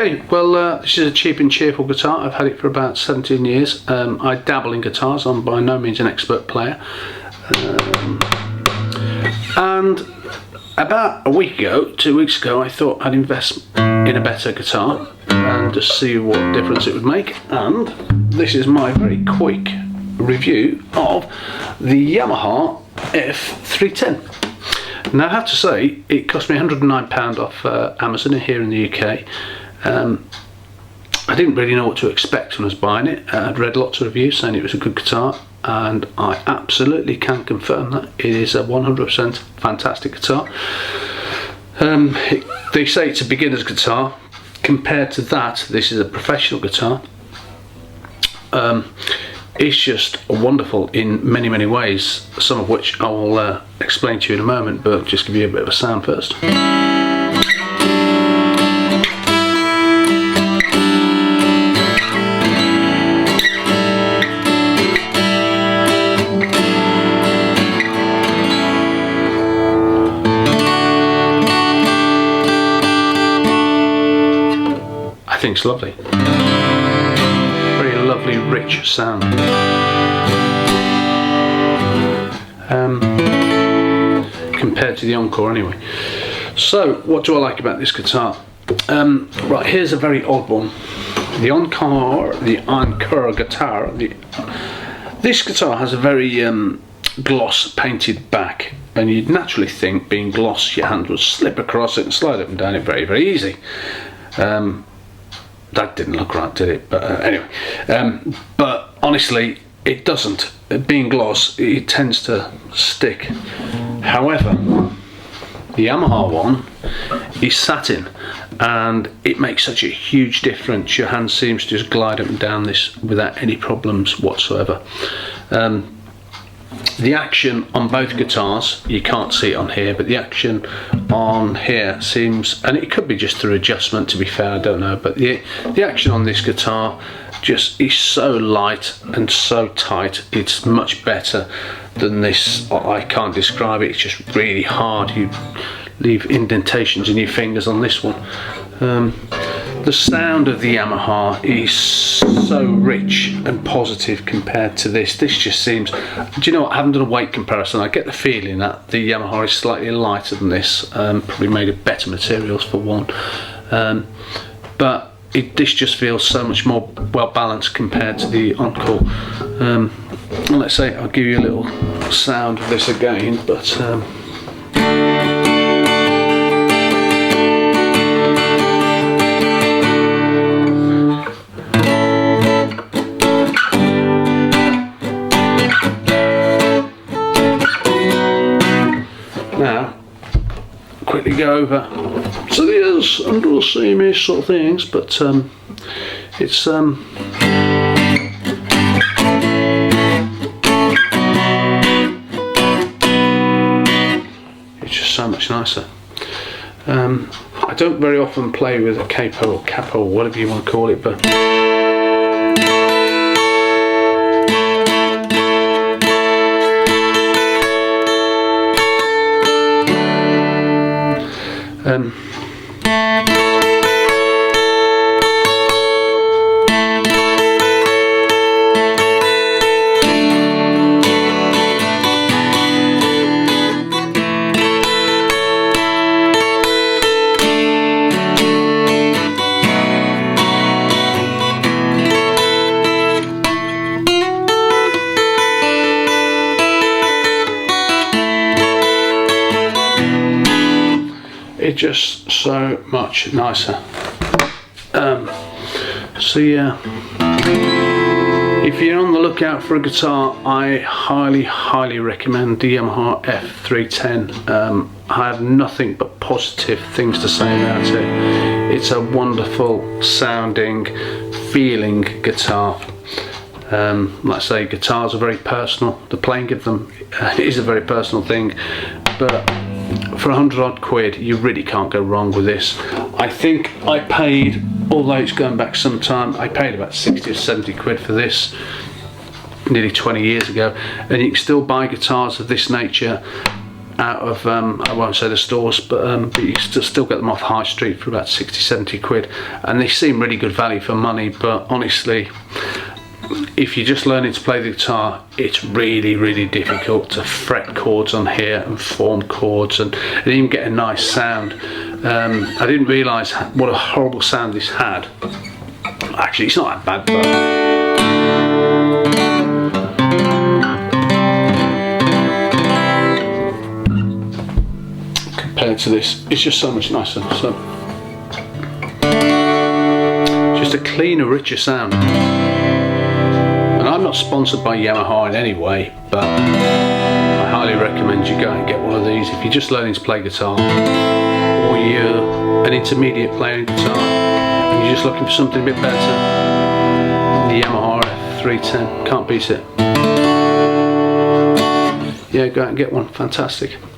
Okay, well this is a cheap and cheerful guitar. I've had it for about 17 years. I dabble in guitars. I'm by no means an expert player. And about a week ago, 2 weeks ago, I thought I'd invest in a better guitar and just see what difference it would make. And this is my very quick review of the Yamaha F310. Now I have to say, it cost me £109 off Amazon here in the UK. I didn't really know what to expect when I was buying it. I'd read lots of reviews saying it was a good guitar, and I absolutely can confirm that it is a 100% fantastic guitar. They say it's a beginner's guitar. Compared to that, this is a professional guitar. It's just wonderful in many, many ways, some of which I will explain to you in a moment, but just give you a bit of a sound first. I think it's lovely. Very lovely, rich sound. Compared to the Encore anyway. So, what do I like about this guitar? Right, here's a very odd one. The Encore guitar. This guitar has a very gloss painted back, and you'd naturally think, being gloss, your hand would slip across it and slide up and down it very, very easy. That didn't look right, did it? But anyway, but honestly, it doesn't. Being gloss, it tends to stick. However, the Yamaha one is satin, and it makes such a huge difference. Your hand seems to just glide up and down this without any problems whatsoever. The action on both guitars, you can't see it on here, but the action on here seems, and it could be just through adjustment, to be fair, I don't know, but the action on this guitar just is so light and so tight. It's much better than this. I can't describe it. It's just really hard. You leave indentations in your fingers on this one. The sound of the Yamaha is so rich and positive compared to this. This just seems, do you know what, I haven't done a weight comparison. I get the feeling that the Yamaha is slightly lighter than this, probably made of better materials for one, but this just feels so much more well balanced compared to the Encore. Let's say I'll give you a little sound of this again, but now quickly go over to the ears and we'll see me sort of things, but it's just so much nicer. I don't very often play with a capo or capo or whatever you want to call it, but it's just so much nicer. So yeah, if you're on the lookout for a guitar, I highly recommend the Yamaha F310. I have nothing but positive things to say about it. It's a wonderful sounding, feeling guitar. Like I say, guitars are very personal. The playing of them is a very personal thing, but for 100 odd quid you really can't go wrong with this. I think I paid, although it's going back some time, I paid about 60 or 70 quid for this nearly 20 years ago, and you can still buy guitars of this nature out of I won't say the stores, but you still get them off high street for about 60-70 quid, and they seem really good value for money. But honestly, if you're just learning to play the guitar, it's really difficult to fret chords on here and form chords and even get a nice sound. I didn't realise what a horrible sound this had. Actually, it's not that bad, but compared to this, it's just so much nicer. So just a cleaner, richer sound. And I'm not sponsored by Yamaha in any way, but I highly recommend you go and get one of these if you're just learning to play guitar, or you're an intermediate player in guitar and you're just looking for something a bit better. The Yamaha F310, can't beat it. Yeah, go out and get one, fantastic.